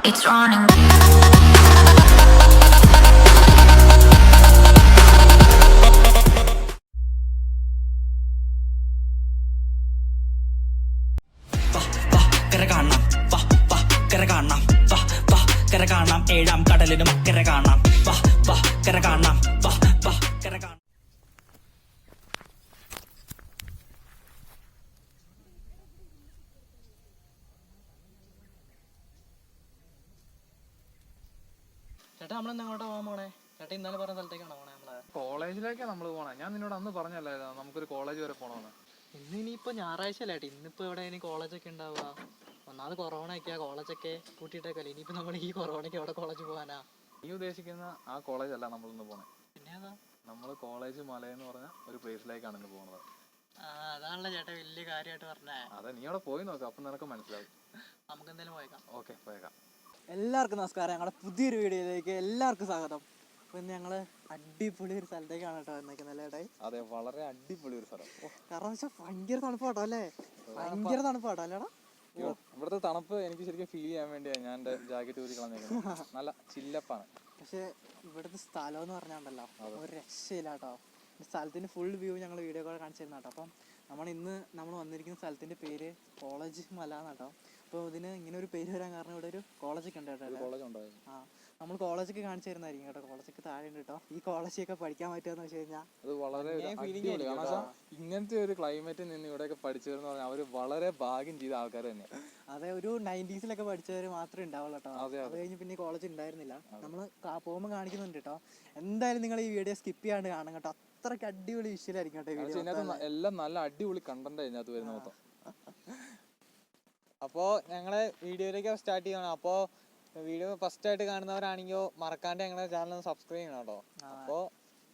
It's running. ഏഴാം കടലിനും അക്കര കാണാം. വാ വാ കര കാണാം. വാ വാ കര കാണാം. ചേട്ടാ നമ്മളെന്താ അങ്ങോട്ടാ പോകാൻ പോണേ? ചേട്ടാ ഇന്നലെ പറഞ്ഞ സ്ഥലത്തേക്കാണോ പോണേ? നമ്മളെ കോളേജിലേക്കാണ് നമ്മൾ പോണേ. ഞാൻ നിന്നോട് അന്ന് പറഞ്ഞല്ലായിരുന്നു നമുക്കൊരു കോളേജ് വരെ പോകണമെന്ന്. ഇന്നിപ്പോ ഞായറാഴ്ച അല്ലേ ചേട്ടാ? ഇന്നിപ്പോ എവിടെ ഇനി കോളേജൊക്കെ ഉണ്ടാവുക? ഒന്നാമത് കൊറോണ ഒക്കെയാ, കോളേജൊക്കെ കൂട്ടിയിട്ടേക്കല്ലേ. ഇനിയിപ്പോ നമ്മൾ ഈ കൊറോണയ്ക്ക് എവിടെ കോളേജ് പോകാനാ? നീ ഉദ്ദേശിക്കുന്ന ആ കോളേജ് അല്ല നമ്മളിന്ന് പോണേ. പിന്നെ അതാ നമ്മൾ കോളേജ് മലയെന്ന് പറഞ്ഞ ഒരു പ്ലേസിലേക്കാണ് ഇന്ന് പോകുന്നത്. അതാണല്ലോ ചേട്ടാ വലിയ കാര്യമായിട്ട് പറഞ്ഞേ. അതെ, നീ അവിടെ പോയി നോക്കാം, അപ്പം നിനക്ക് മനസ്സിലാവും. നമുക്ക് എന്തായാലും പോയേക്കാം. ഓക്കെ, പോയേക്കാം. എല്ലാവർക്കും നമസ്കാരം. ഞങ്ങളുടെ പുതിയൊരു വീഡിയോയിലേക്ക് എല്ലാവർക്കും സ്വാഗതം. അപ്പോൾ ഇന്ന് ഞങ്ങൾ അടിപൊളി ഒരു സ്ഥലത്തേക്കാണ് കേട്ടോ വന്നേക്കുന്നത് അല്ലേ ചേട്ടായി? അതെ, വളരെ അടിപൊളി ഒരു സ്ഥലം. കാരണം വെച്ചാൽ ഭയങ്കര തണുപ്പാട്ടോ അല്ലേ? ഭയങ്കര തണുപ്പാട്ടോ അല്ലേടാ? ഇവിടുത്തെ തണുപ്പ് എനിക്ക് ശരിക്കും ഫീൽ ചെയ്യാൻ വേണ്ടിയാണ് ഞാൻ എൻ്റെ ജാക്കറ്റ് ഊരി കളഞ്ഞേക്കുന്നത്. നല്ല ചില്ലപ്പാണ്. പക്ഷെ ഇവിടുത്തെ സ്ഥലം എന്ന് പറഞ്ഞാണ്ടല്ലോ ഒരു രക്ഷയില്ല കേട്ടോ. സ്ഥലത്തിൻ്റെ ഫുൾ വ്യൂ ഞങ്ങൾ വീഡിയോ കോൾ കാണിച്ചിരുന്ന കേട്ടോ. അപ്പം നമ്മൾ വന്നിരിക്കുന്ന സ്ഥലത്തിൻ്റെ പേര് കോളേജ് മല എന്നാട്ടോ. അപ്പോൾ ഇതിന് ഇങ്ങനെ ഒരു പേര് വരാൻ കാരണം ഇവിടെ ഒരു കോളേജൊക്കെ ഉണ്ട് കേട്ടോ. കോളേജ് ഉണ്ടായിരുന്നു. നമ്മൾ കോളേജൊക്കെ കാണിച്ചു തരുന്നതായിരിക്കും കേട്ടോ. കോളേജൊക്കെ താഴെ ഉണ്ട് കേട്ടോ. ഈ കോളേജൊക്കെ പഠിക്കാൻ പറ്റുമെന്ന് വെച്ച് കഴിഞ്ഞാൽ അത് വളരെ ഇങ്ങനത്തെ ഒരു ക്ലൈമറ്റിൽ നിന്ന് ഇവിടെയൊക്കെ പഠിച്ചവരെന്ന് പറഞ്ഞാൽ അവർ വളരെ ഭാഗ്യം ചെയ്ത ആൾക്കാർ തന്നെ. അതെ, ഒരു 90s പഠിച്ചവർ മാത്രമേ ഉണ്ടാവുള്ളൂ കേട്ടോ. അത് കഴിഞ്ഞ് പിന്നെ കോളേജ് ഉണ്ടായിരുന്നില്ല. നമ്മൾ പോകുമ്പോൾ കാണിക്കുന്നുണ്ട് കേട്ടോ. എന്തായാലും നിങ്ങൾ ഈ വീഡിയോ സ്കിപ്പ് ചെയ്യാണ്ട് കാണണം കേട്ടോ. അത്രയ്ക്ക് അടിപൊളി വിഷ്വലായിരിക്കും കേട്ടോ വീഡിയോ. എല്ലാം നല്ല അടിപൊളി കണ്ടന്റ് അതിനകത്ത് വരുന്ന മൊത്തം. അപ്പോൾ ഞങ്ങൾ വീഡിയോയിലേക്ക് സ്റ്റാർട്ട് ചെയ്യണം. അപ്പോൾ വീഡിയോ ഫസ്റ്റ് ആയിട്ട് കാണുന്നവരാണെങ്കിൽ മറക്കാണ്ട് ഞങ്ങളുടെ ചാനൽ ഒന്ന് സബ്സ്ക്രൈബ് ചെയ്യണം കേട്ടോ. അപ്പോൾ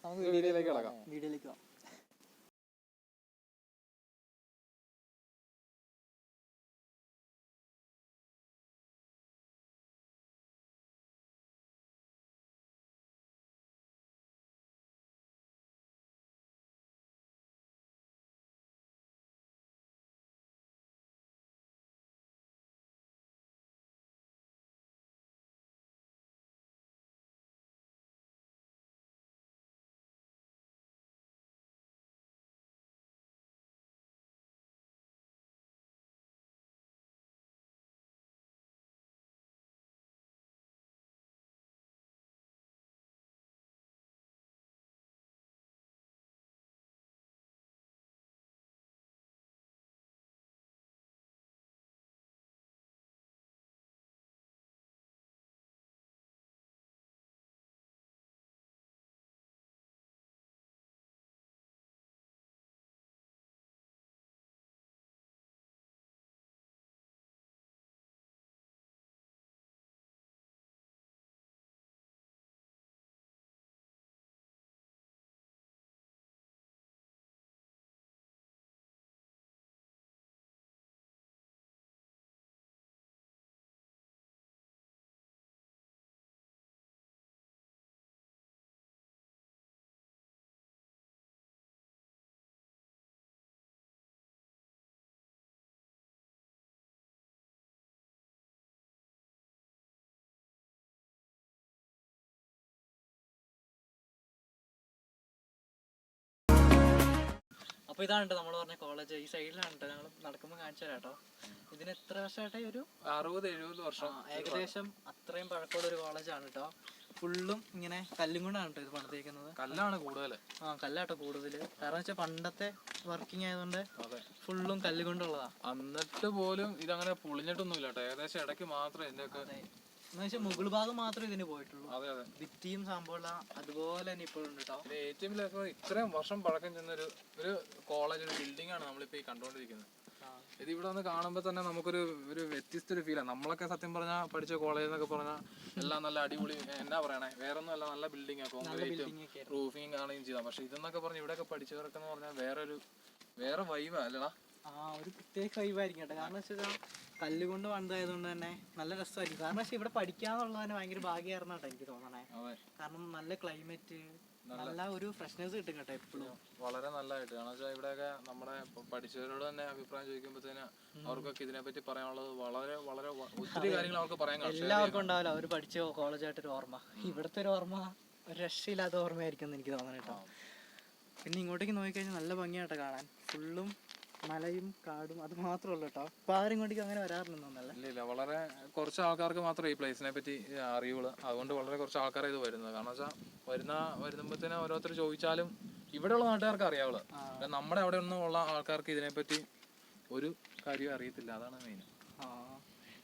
നമുക്ക് വീഡിയോയിലേക്ക് കിടക്കാം. വീഡിയോയിലേക്ക് പോകാം. അപ്പോൾ ഇതാണ് കേട്ടോ നമ്മൾ പറഞ്ഞ കോളേജ്. ഈ സൈഡിലാണ് കേട്ടോ. ഞങ്ങൾ നടക്കുമ്പോൾ കാണിച്ചു തരാം കേട്ടോ. ഇതിന് എത്ര വർഷമായിട്ടായി? ഒരു 60-70 വർഷം ഏകദേശം അത്രയും പഴക്കമുള്ള ഒരു കോളേജാണ് കേട്ടോ. ഫുള്ളും ഇങ്ങനെ കല്ലും കൊണ്ടാണ് കേട്ടോ ഇത് പണിതേക്കുന്നത്. കല്ലാണ് കൂടുതൽ. കല്ലാട്ടോ കൂടുതൽ. കാരണം വെച്ചാൽ പണ്ടത്തെ വർക്കിംഗ് ആയതുകൊണ്ട് ഫുള്ളും കല്ല് കൊണ്ടുള്ളതാ. എന്നിട്ട് പോലും ഇതങ്ങനെ പൊളിഞ്ഞിട്ടൊന്നുമില്ല കേട്ടോ. ഏകദേശം ഇടയ്ക്ക് മാത്രമേ ഇതിൻ്റെയൊക്കെ എന്ന് വെച്ചാൽ മുകൾ ഭാഗം മാത്രമേ ഇതിന് പോയിട്ടുള്ളൂ. അതെ അതെ, ഭിത്തിയും സംഭവമുള്ള അതുപോലെ തന്നെ ഇപ്പോഴും ഉണ്ട് കേട്ടോ. ഏറ്റവും വലിയ ഇത്രയും വർഷം പഴക്കം ചെന്ന ഒരു കോളേജ്, ഒരു ബിൽഡിംഗ് ആണ് നമ്മളിപ്പോൾ ഈ കണ്ടുകൊണ്ടിരിക്കുന്നത്. ഇത് ഇവിടെ വന്ന് കാണുമ്പോൾ തന്നെ നമുക്കൊരു വ്യത്യസ്ത ഫീലാണ്. നമ്മളൊക്കെ സത്യം പറഞ്ഞാൽ പഠിച്ച കോളേജ് എന്നൊക്കെ പറഞ്ഞാൽ എല്ലാം നല്ല അടിപൊളി, എന്നാ പറയണേ, വേറെ ഒന്നും അല്ല, നല്ല ബിൽഡിംഗ് ആണ്, കോൺക്രീറ്റും റൂഫിങ് കാണുകയും ചെയ്താൽ. പക്ഷെ ഇതെന്നൊക്കെ പറഞ്ഞാൽ ഇവിടെയൊക്കെ പഠിച്ചവരൊക്കെ എന്ന് പറഞ്ഞാൽ വേറെ വൈബാ അല്ലടാ. ഒരു പ്രത്യേക വൈബായിരിക്കും കേട്ടോ. കാരണം വെച്ചാൽ കല്ലുകൊണ്ട് പണിതായതുകൊണ്ട് തന്നെ നല്ല രസമായിരിക്കും. കാരണം വെച്ചാൽ ഇവിടെ പഠിക്കാന്നുള്ളത് തന്നെ ഭയങ്കര ഭാഗ്യമായിരുന്നു കേട്ടോ എനിക്ക് തോന്നണേ. കാരണം നല്ല ക്ലൈമറ്റ്, നല്ല ഒരു ഫ്രഷ്നെസ് കിട്ടും കേട്ടോ എപ്പോഴും. വളരെ നല്ലതായിട്ട്. കാരണം വെച്ചാൽ ഇവിടെയൊക്കെ നമ്മുടെ പഠിച്ചവരോട് തന്നെ അഭിപ്രായം ചോദിക്കുമ്പോഴത്തേന് അവർക്കൊക്കെ ഇതിനെപ്പറ്റി പറയാനുള്ളത് വളരെ വളരെ ഒത്തിരി കാര്യങ്ങൾ അവർക്ക് പറയാൻ കാണും. എല്ലാവർക്കും ഉണ്ടാവില്ല അവർ പഠിച്ച കോളേജായിട്ടൊരു ഓർമ്മ. ഇവിടുത്തെ ഒരു ഓർമ്മ ഒരു രക്ഷയില്ലാത്ത ഓർമ്മയായിരിക്കും എന്ന് എനിക്ക് തോന്നുന്നു കേട്ടോ. പിന്നെ ഇങ്ങോട്ടേക്ക് നോക്കിക്കഴിഞ്ഞാൽ നല്ല ഭംഗിയാട്ടോ കാണാൻ. ഫുള്ളും മലയും കാടും അത് മാത്രമേ ഉള്ളൂ കേട്ടോ. അപ്പോൾ ആരും ഇങ്ങോട്ടേക്ക് അങ്ങനെ വരാറുണ്ടെന്നല്ല. ഇല്ല, വളരെ കുറച്ച് ആൾക്കാർക്ക് മാത്രമേ ഈ പ്ലേസിനെ പറ്റി അറിയുള്ളൂ. അതുകൊണ്ട് വളരെ കുറച്ച് ആൾക്കാരെ ഇത് വരുന്നത്. കാരണം വെച്ചാൽ വരുമ്പോഴത്തേനും ഓരോരുത്തർ ചോദിച്ചാലും ഇവിടെയുള്ള നാട്ടുകാർക്ക് അറിയാവുള്ളൂ. നമ്മുടെ അവിടെ ഒന്നും ഉള്ള ആൾക്കാർക്ക് ഇതിനെപ്പറ്റി ഒരു കാര്യവും അറിയത്തില്ല. അതാണ് മെയിൻ.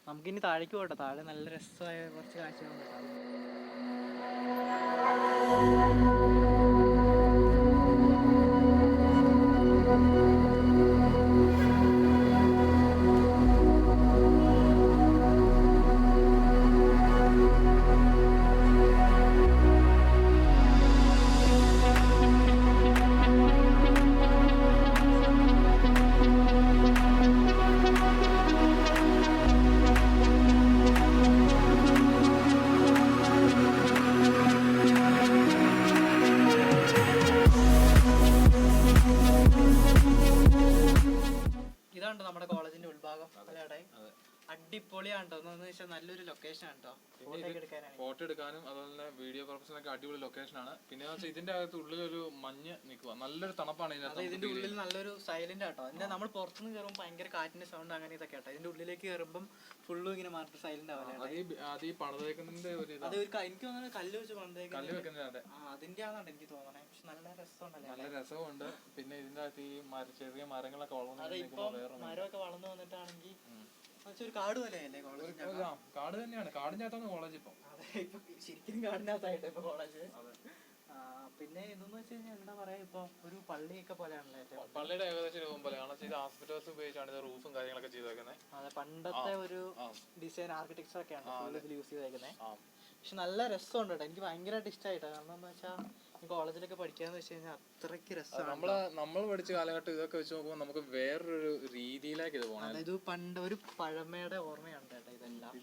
നമുക്കിനി താഴേക്ക് പോട്ടെ. താഴെ നല്ല രസമായ കുറച്ച് കാഴ്ചകളുണ്ട് കേട്ടോ. ഇതാണ് നമ്മുടെ കോളേജിന്റെ ഉൾഭാഗം. അടിപൊളിയാണ് കേട്ടോ. എന്ന് വെച്ചാൽ നല്ലൊരു ലൊക്കേഷൻ ആണ് കേട്ടോ. ഫോട്ടോ എടുക്കാനും അതുപോലെ തന്നെ വീഡിയോ പർപ്പസിനൊക്കെ അടിപൊളി ലൊക്കേഷൻ ആണ്. പിന്നെ ഇതിന്റെ അകത്ത് ഉള്ളിലൊരു മഞ്ഞ് നിൽക്കുക, നല്ലൊരു തണുപ്പാണ് ഇതിന്റെ ഉള്ളിൽ. നല്ലൊരു സൈലന്റ് ആട്ടോ. ഇതിന്റെ നമ്മൾ പുറത്തുനിന്ന് കയറുമ്പോൾ ഭയങ്കര കാറ്റിന്റെ സൗണ്ട് അങ്ങനെ ഇതൊക്കെ ആട്ടോ. ഇതിന്റെ ഉള്ളിലേക്ക് കയറുമ്പോൾ ഫുള്ളും ഇങ്ങനെ മാറ്റി സൈലന്റ് ആവില്ല. അത് ഈ പണിതേക്കുന്നതിന്റെ ഒരു എനിക്ക് തോന്നുന്നത് കല്ല് വെച്ച് പണിതേക്കുന്നത് അതിന്റെ ആണെന്ന് എനിക്ക് തോന്നണേ. പക്ഷെ നല്ല രസമുണ്ടല്ലേ. നല്ല രസമുണ്ട്. പിന്നെ ഇതിന്റെ അകത്ത് ഈ ചെറിയ മരങ്ങളൊക്കെ മരമൊക്കെ വളർന്നു വന്നിട്ടാണെങ്കിൽ ഒരു കാട് പോലെയല്ലേ കോളേജ്. കാട് തന്നെയാണ്. കാടിന്റെ അകത്താണ് കോളേജ് ഇപ്പൊ. അതെ, ഇപ്പൊ ശരിക്കും കാടിനകത്തായിട്ട് ഇപ്പൊ കോളേജ്. പിന്നെ ഇതെന്ന് വെച്ച് കഴിഞ്ഞാൽ എന്താ പറയാ, ഇപ്പൊ ഒരു പള്ളിയൊക്കെ പോലെയാണല്ലോ. പള്ളിയുടെ ഏകദേശം രൂപം പോലെ. കാരണം ഇത് ഹോസ്പിറ്റൽസ് ഉപയോഗിച്ചാണ് ഇത് റൂഫും കാര്യങ്ങളൊക്കെ ചെയ്തേക്കുന്നത്. അതെ, പണ്ടത്തെ ഒരു ഡിസൈൻ ആർക്കിടെക്ചർ ഒക്കെയാണ് ഇതിൽ യൂസ് ചെയ്തേക്കുന്നത്. പക്ഷെ നല്ല രസമുണ്ട് കേട്ടോ. എനിക്ക് ഭയങ്കരമായിട്ട് ഇഷ്ടമായിട്ടോ. കാരണം എന്താ വെച്ചാൽ ഈ കോളേജിലൊക്കെ പഠിക്കാന്ന് വെച്ച് കഴിഞ്ഞാൽ അത്രയ്ക്ക് രസമാണ്. നമ്മൾ പഠിച്ച കാലഘട്ടം ഇതൊക്കെ വെച്ച് നോക്കുമ്പോൾ നമുക്ക് വേറൊരു രീതിയിലേക്ക് ഇത് പോകണം. അതായത് പണ്ട് ഒരു പഴമയുടെ ഓർമ്മയാണ് കേട്ടോ ഇതെല്ലാം.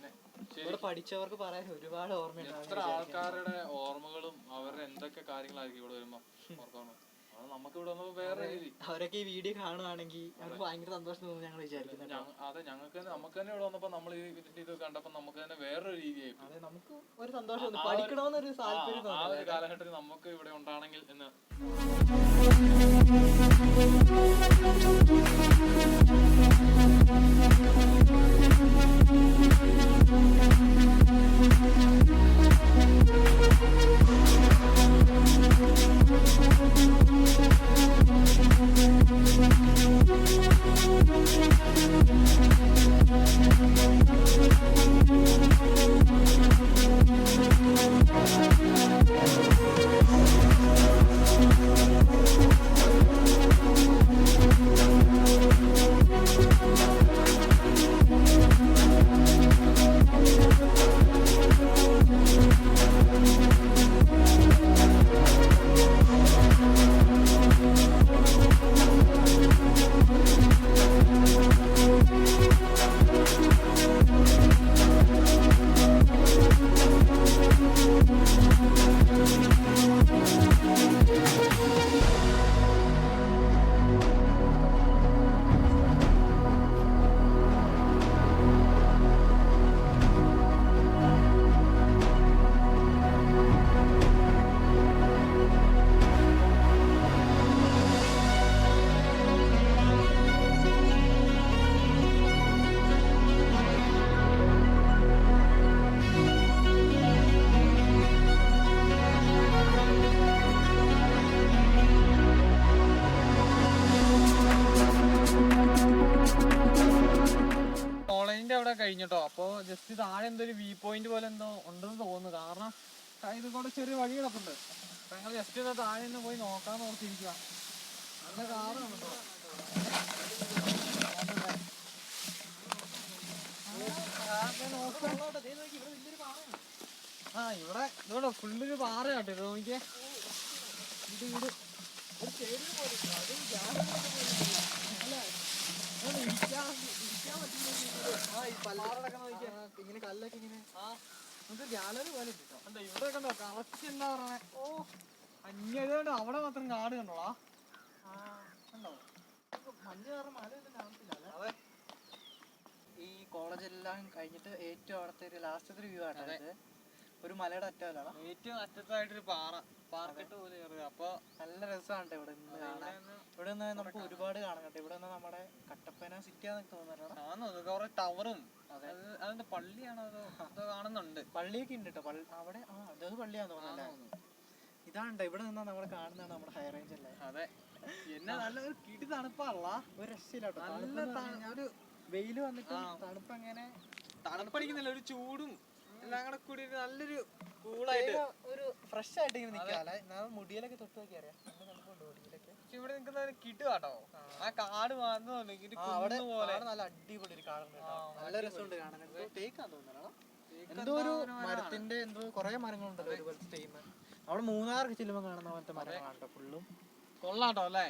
ഇവിടെ പഠിച്ചവർക്ക് പറയാൻ ഒരുപാട് ഓർമ്മയുണ്ട്. എത്ര ആൾക്കാരുടെ ഓർമ്മകളും അവരുടെ എന്തൊക്കെ കാര്യങ്ങളായിരിക്കും ഇവിടെ വരുമ്പോ ഓർക്കണം. നമുക്ക് ഇവിടെ വേറെ രീതി. അവരൊക്കെ ഈ വീഡിയോ കാണുവാണെങ്കിൽ അവർക്ക് ഭയങ്കര സന്തോഷം തോന്നുന്നു ഞങ്ങൾ വിചാരിക്കുന്നത്. അതെ, നമുക്ക് തന്നെ ഇവിടെ വന്നപ്പോ നമ്മൾ ഇത് കണ്ടപ്പോ നമുക്ക് തന്നെ വേറൊരു രീതിയായി. അതെ, നമുക്ക് ഒരു സന്തോഷം, പഠിക്കണമെന്നൊരു താല്പര്യം. ആ ഒരു കാലഘട്ടത്തിൽ നമുക്ക് ഇവിടെ ഉണ്ടാണെങ്കിൽ എന്ന് കഴിഞ്ഞിട്ടോ. അപ്പോൾ ജസ്റ്റ് താഴെ എന്തോ ഒരു വ്യൂ പോയിന്റ് പോലെ എന്തോ ഉണ്ടെന്ന് തോന്നുന്നു. കാരണം ഇത് കൂടെ ചെറിയ വഴി കിടപ്പുണ്ട്. അപ്പൊ ഞങ്ങൾ ജസ്റ്റ് ഒന്ന് താഴെ ഒന്ന് പോയി നോക്കാന്ന് ഓർത്തിരിക്കുക. നല്ല കാറാണ് കേട്ടോ. ഇവിടെ ഇതോടെ ഫുള്ളൊരു പാറയാട്ടോ. ഇത് നോക്കിയേ, ഇത് വീട് ഒരു സ്റ്റേഡിയം പോലെ ഇങ്ങനെ കല്ലൊക്കെ ഇങ്ങനെ നമുക്ക് ഗാലറി പോലെ കിട്ടോ. ഇവിടെ കണ്ടോ കറക്റ്റ് എന്താ പറയണേ. ഓ അന്യതയുണ്ട്. അവിടെ മാത്രം കാട് കണ്ടോളാ. കണ്ടോ മഞ്ഞ് കാരണം മലയൊന്നും കാണത്തില്ല. അതെ, ഈ കോളേജ് എല്ലാം കഴിഞ്ഞിട്ട് ഏറ്റവും അവിടുത്തെ ഒരു ലാസ്റ്റത്തെ വ്യൂ ആട്ടോ ഇത്. ഒരു മലയുടെ അറ്റമല്ലാണ്, ഏറ്റവും അറ്റത്തായിട്ടൊരു പാർക്കിട്ട് പോലെ കയറുക. അപ്പൊ നല്ല രസമാണ് ഇവിടെ നിന്ന് കാണാൻ. ഇവിടെ നിന്ന് നമുക്ക് ഒരുപാട് കാണാൻ കേട്ടോ. ഇവിടെ നിന്ന് നമ്മുടെ കട്ടപ്പന സിറ്റി ആണെന്ന് തോന്നുന്നുണ്ടോ. കുറെ ടവറും അതിന്റെ പള്ളിയാണോ അതോ കാണുന്നുണ്ട്. പള്ളിയൊക്കെ ഉണ്ട് കേട്ടോ. അവിടെ അത് പള്ളിയാന്ന് തോന്നുന്നു. ഇതാണ്ടോ ഇവിടെ നിന്നാ നമ്മൾ കാണുന്നതാണ് നമ്മുടെ ഹൈ റേഞ്ച് അല്ലേ. അതെ, എന്നെ നല്ലൊരു കിടി തണുപ്പല്ല, ഒരു രക്ഷയില്ലാട്ടോ. ഒരു വെയില് വന്നിട്ട് തണുപ്പ് അങ്ങനെ തണുപ്പടിക്കുന്നില്ല, ഒരു ചൂടും എല്ലാം കൂടെ കൂടി നല്ലൊരു കൂളായിട്ട് ഒരു ഫ്രഷ് ആയിട്ട് ഇങ്ങനെ നിൽക്കാല്ലേ. മുടിയിലൊക്കെ തൊട്ട് നോക്കി അറിയാം മുടിയിലൊക്കെ. ഇവിടെ നിൽക്കുന്ന ഒരു കിട്ട് കാട്ടോ. ആ കാട് വന്നുണ്ടെങ്കിൽ നല്ല അടിപൊളി ഒരു കാടുണ്ട്, നല്ല രസമുണ്ട് കാണാൻ. തേക്കാന്ന് തോന്നുന്നു, എന്തോ ഒരു മരത്തിന്റെ എന്തോ കൊറേ മരങ്ങളുണ്ടല്ലോ ഒരുപോലത്തെ ടൈം. അവിടെ മൂന്നാർക്ക് ചെല്ലുമ്പോ കാണുന്ന പോലത്തെ മരങ്ങളാണ് ഫുള്ളും. കൊള്ളാട്ടോ അല്ലേ.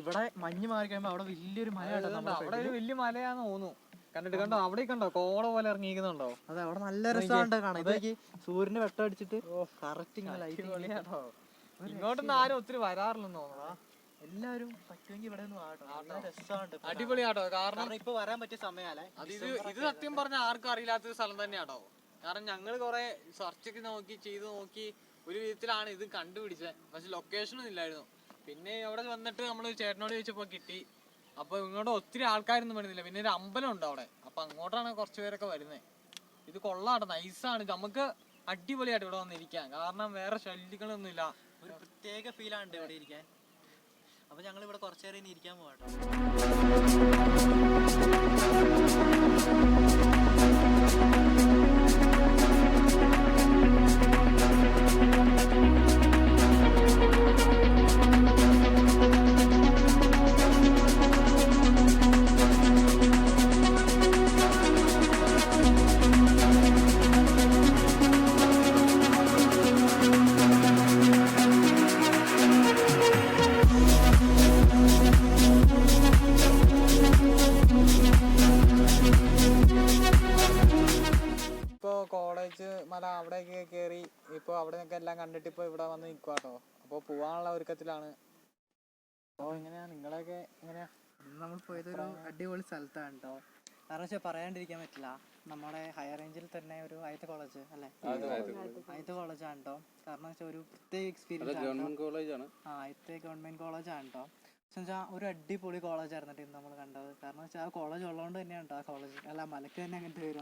ഇവിടെ മഞ്ഞ് മാറി കഴിയുമ്പോ അവിടെ വലിയൊരു മല, അവിടെ ഒരു വലിയ മലയാന്ന് തോന്നുന്നു. കണ്ടിട്ട് കണ്ടോ, അവിടെ കണ്ടോ കോട പോലെ ഇറങ്ങിയിരിക്കുന്നുണ്ടോ. അതെ, അവിടെ നല്ല രസമുണ്ട് കാണാൻ. ഇതൊക്കെ സൂര്യന്റെ വെട്ടം അടിച്ചിട്ട് കറക്റ്റ് ഇങ്ങനെ ലൈറ്റ്. ഇങ്ങോട്ടൊന്നും ആരും ഒത്തിരി വരാറില്ലെന്ന് തോന്നുന്നു. എല്ലാവരും പറ്റുമെങ്കിൽ ഇവിടെ ഒന്ന് നല്ല രസമുണ്ട്, അടിപൊളിയാട്ടോ. കാരണം ഇപ്പൊ വരാൻ പറ്റിയ സമയല്ലേ. ഇത് സത്യം പറഞ്ഞ ആർക്കും അറിയില്ലാത്തൊരു സ്ഥലം തന്നെയാട്ടോ. കാരണം ഞങ്ങള് കൊറേ സെർച്ചൊക്കെ ചെയ്ത് നോക്കി ഒരു വിധത്തിലാണ് ഇത് കണ്ടുപിടിച്ചത്. പക്ഷെ ലൊക്കേഷനും ഇല്ലായിരുന്നു. പിന്നെ അവിടെ വന്നിട്ട് നമ്മള് ചേട്ടനോട് ചോദിച്ചപ്പോ കിട്ടി. അപ്പൊ ഇങ്ങോട്ട് ഒത്തിരി ആൾക്കാരൊന്നും വരുന്നില്ല. പിന്നെ ഒരു അമ്പലം ഉണ്ട് അവിടെ, അപ്പൊ അങ്ങോട്ടാണ് കുറച്ച് പേരൊക്കെ വരുന്നത്. ഇത് കൊള്ളാട്ടോ, നൈസാണ്. നമുക്ക് അടിപൊളിയായിട്ട് ഇവിടെ വന്നിരിക്കാം. കാരണം വേറെ ശല്യങ്ങളൊന്നും ഇല്ല. ഒരു പ്രത്യേക ഫീലാണ് ഇവിടെ ഇരിക്കാൻ. അപ്പൊ ഞങ്ങൾ ഇവിടെ കുറച്ചു നേരം ഇരിക്കാൻ പോകട്ടോ. കോളേജ് മല അവിടെയൊക്കെ കയറി ഇപ്പൊ അവിടെ നിന്നൊക്കെ എല്ലാം കണ്ടിട്ട് ഇപ്പൊ ഇവിടെ വന്ന് നിൽക്കുവാട്ടോ. അപ്പൊ പോവാനുള്ള ഒരുക്കത്തിലാണ്. അപ്പൊ എങ്ങനെയാ നിങ്ങളൊക്കെ എങ്ങനെയാ? നമ്മൾ പോയത് ഒരു അടിപൊളി സ്ഥലത്താണ് കേട്ടോ. കാരണം വെച്ചാൽ പറയാണ്ടിരിക്കാൻ പറ്റില്ല, നമ്മുടെ ഹൈ റേഞ്ചിൽ തന്നെ ഒരു ആദ്യത്തെ കോളേജ് അല്ലേ, ആദ്യത്തെ കോളേജാണ് കേട്ടോ. കാരണം വെച്ചാൽ ഒരു പ്രത്യേക എക്സ്പീരിയൻസ് ആദ്യത്തെ ഗവൺമെന്റ് കോളേജാണ് കേട്ടോ. വെച്ചാൽ ഒരു അടിപൊളി കോളേജ് ആയിരുന്നു ഇന്ന് നമ്മൾ കണ്ടത്. കാരണം വെച്ചാൽ ആ കോളേജ് ഉള്ളതുകൊണ്ട് തന്നെയാണ് കേട്ടോ ആ കോളേജ്, അല്ല മലക്ക് തന്നെ അങ്ങനത്തെ പേര്.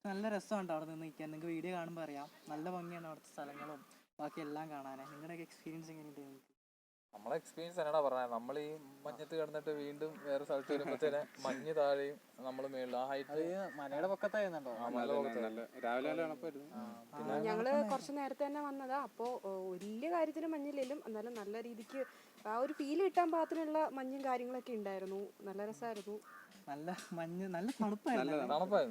നല്ല രസമുണ്ട് അവിടെ നിന്ന് നിൽക്കാൻ. നിങ്ങൾക്ക് വീഡിയോ കാണുമ്പോൾ അറിയാം, നല്ല ഭംഗിയാണ് അവിടുത്തെ സ്ഥലങ്ങളും ബാക്കി എല്ലാം കാണാൻ. നിങ്ങളുടെയൊക്കെ എക്സ്പീരിയൻസ് എങ്ങനെയുണ്ട് നിങ്ങൾക്ക്? നമ്മളെ എക്സ്പീരിയൻസ് എന്നാ പറഞ്ഞത്, നമ്മൾ ഈ മഞ്ഞത്ത് കിടന്നിട്ട് വീണ്ടും വേറെ സ്ഥലത്ത് വരുമ്പോഴത്തേന് മഞ്ഞ് താഴെയും നമ്മൾ മേളിൽ ആ ഹൈറ്റ് മലയുടെ പൊക്കത്തായിരുന്നോ? ഞങ്ങള് കുറച്ച് നേരത്തെ തന്നെ വന്നതാ. അപ്പോ വലിയ കാര്യത്തിന് മഞ്ഞില്ലെങ്കിലും എന്നാലും നല്ല രീതിക്ക് ആ ഒരു ഫീൽ കിട്ടാൻ പാകത്തിനുള്ള മഞ്ഞും കാര്യങ്ങളൊക്കെ ഉണ്ടായിരുന്നു. നല്ല രസമായിരുന്നു. നല്ല മഞ്ഞ്, നല്ല തണുപ്പായിരുന്നു,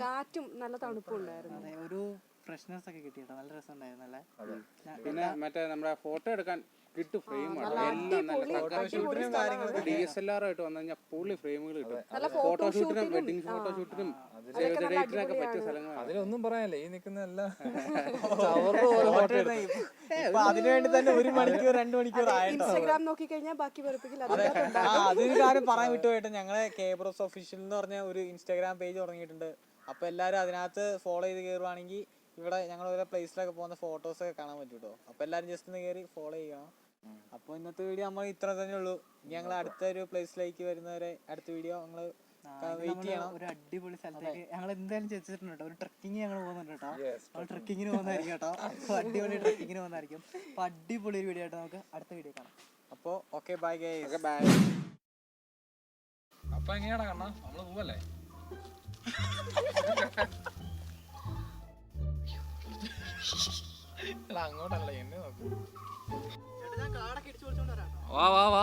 കാറ്റും നല്ല തണുപ്പും ഉണ്ടായിരുന്നു. അതെ, ഒരു ഫ്രഷ്നെസ് ഒക്കെ കിട്ടിയിട്ടോ, നല്ല രസം ഉണ്ടായിരുന്നു അല്ലേ. പിന്നെ മറ്റേ നമ്മുടെ ഫോട്ടോ എടുക്കാൻ കിട്ടും ഫ്രെയിമാണ് എല്ലാം. നല്ല DSLR ആയിട്ട് വന്നു കഴിഞ്ഞാൽ പുള്ളി ഫ്രെയിമുകൾ കിട്ടും. ഫോട്ടോഷൂട്ടിനും വെഡിങ് ഫോട്ടോഷൂട്ടിനും ഡേറ്റിനൊക്കെ പറ്റിയ സ്ഥലങ്ങളാണ്. അതിനൊന്നും പറയാനില്ല, ഈ നിൽക്കുന്ന എല്ലാം അതിനുവേണ്ടി തന്നെ 1 മണിക്കൂർ 2 മണിക്കൂർ ഇൻസ്റ്റാഗ്രാം നോക്കി കഴിഞ്ഞാൽ ബാക്കി വെറുപ്പിക്കില്ല. അതൊരു കാര്യം പറയാൻ വിട്ടുപോയിട്ട്, ഞങ്ങളെ കേബ്രോസ് ഒഫീഷ്യൽ എന്ന് പറഞ്ഞ ഒരു ഇൻസ്റ്റാഗ്രാം പേജ് തുടങ്ങിയിട്ടുണ്ട്. അപ്പൊ എല്ലാരും അതിനകത്ത് ഫോളോ ചെയ്ത് കയറുവാണെങ്കിൽ ഇവിടെ ഞങ്ങൾ ഓരോ പ്ലേസിലൊക്കെ പോകുന്ന ഫോട്ടോസ് ഒക്കെ കാണാൻ പറ്റും കേട്ടോ. അപ്പൊ എല്ലാരും ജസ്റ്റ് ഒന്ന് കയറി ഫോളോ ചെയ്യണം. അപ്പൊ ഇന്നത്തെ വീഡിയോ നമ്മൾ ഇത്ര തന്നെ ഉള്ളൂ. ഇനി ഞങ്ങൾ അടുത്ത ഒരു പ്ലേസിലേക്ക് വരുന്നവരെ അടുത്ത വീഡിയോ ഞങ്ങള് വെയിറ്റ് ചെയ്യണം. ഒരു അടിപൊളി സ്ഥലത്തേക്ക് ഞങ്ങൾ എന്തായാലും ചെയ്തിട്ടുണ്ട്. ഒരു ട്രക്കിങ് ഞങ്ങൾ പോകുന്നുണ്ട് കേട്ടോ. നമ്മൾ ട്രക്കിങ്ങിന് പോകുന്നതായിരിക്കും കേട്ടോ. അപ്പൊ അടിപൊളി ട്രക്കിങ്ങിന് പോകുന്നതായിരിക്കും. അപ്പൊ അടിപൊളി ഒരു വീഡിയോ ആയിട്ട് നമുക്ക് അടുത്ത വീഡിയോ കാണാം. അപ്പൊ ഓക്കെ, ബൈ ഗൈസ്. ബൈ. അപ്പൊ എങ്ങനെയാടാ കണ്ണാ, നമ്മള് പോവല്ലേ? അങ്ങോട്ടല്ല, എന്നെ നോക്കൂ. കാടൊക്കെ ഇടിച്ചു പൊളിച്ചോണ്ട് വരാം. വാ വാ വാ.